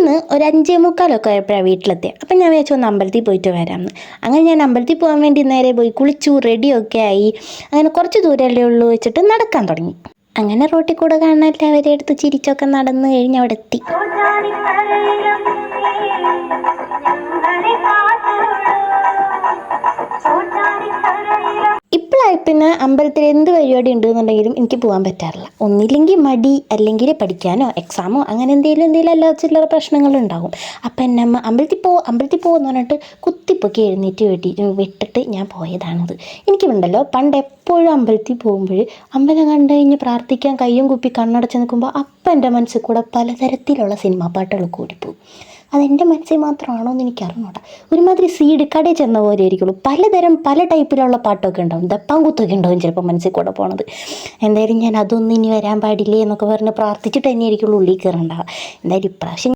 അന്ന് ഒരു 5:45 ആയപ്പോഴാണ് വീട്ടിലെത്തിയത്. അപ്പം ഞാൻ വിചാരിച്ചു ഒന്ന് അമ്പലത്തിൽ പോയിട്ട് വരാമെന്ന്. അങ്ങനെ ഞാൻ അമ്പലത്തിൽ പോകാൻ വേണ്ടി നേരെ പോയി കുളിച്ചു റെഡിയൊക്കെ ആയി. അങ്ങനെ കുറച്ച് ദൂരമല്ലേ ഉള്ളൂ വെച്ചിട്ട് നടക്കാൻ തുടങ്ങി. അങ്ങനെ റോട്ടിൽ കൂടെ കാണാൻ എല്ലാവരെയും എടുത്ത് ചിരിച്ചൊക്കെ നടന്ന് കഴിഞ്ഞ് അവിടെ എത്തി. ഇപ്പോഴായി പിന്നെ അമ്പലത്തിൽ എന്ത് പരിപാടി ഉണ്ടെന്നുണ്ടെങ്കിലും എനിക്ക് പോകാൻ പറ്റാറില്ല. ഒന്നില്ലെങ്കിൽ മടി, അല്ലെങ്കിൽ പഠിക്കാനോ എക്സാമോ അങ്ങനെ എന്തെങ്കിലും എല്ലാ ചില്ലറ പ്രശ്നങ്ങളുണ്ടാകും. അപ്പം എൻ്റെ അമ്മ അമ്പലത്തിൽ പോകുമെന്ന് പറഞ്ഞിട്ട് കുത്തിപ്പൊക്കി എഴുന്നേറ്റ് വിട്ടിട്ട് ഞാൻ പോയതാണത്. എനിക്കുണ്ടല്ലോ പണ്ട് എപ്പോഴും അമ്പലത്തിൽ പോകുമ്പോൾ അമ്പലം കണ്ടു കഴിഞ്ഞ് പ്രാർത്ഥിക്കാൻ കയ്യും കുപ്പി കണ്ണടച്ച് നിൽക്കുമ്പോൾ അപ്പം എൻ്റെ മനസ്സിൽ കൂടെ പലതരത്തിലുള്ള സിനിമാ പാട്ടുകൾ കൂടിപ്പോകും. അതെൻ്റെ മനസ്സിൽ മാത്രമാണോ എന്ന് എനിക്ക് അറിഞ്ഞൂടാ. ഒരുമാതിരി സീഡ് കടയിൽ ചെന്ന പോലെ ആയിരിക്കുള്ളൂ. പല ടൈപ്പിലുള്ള പാട്ടൊക്കെ ഉണ്ടാവും, ദപ്പാങ്കൂത്തൊക്കെ ഉണ്ടാവും ചിലപ്പോൾ മനസ്സിൽ കൂടെ പോണത്. എന്തായാലും ഞാൻ അതൊന്നും ഇനി വരാൻ പാടില്ലേ എന്നൊക്കെ പറഞ്ഞ് പ്രാർത്ഥിച്ചിട്ട് തന്നെ ആയിരിക്കുള്ളൂ ഉള്ളിൽ കയറണ്ടാവുക. എന്തായാലും ഇപ്രാവശ്യം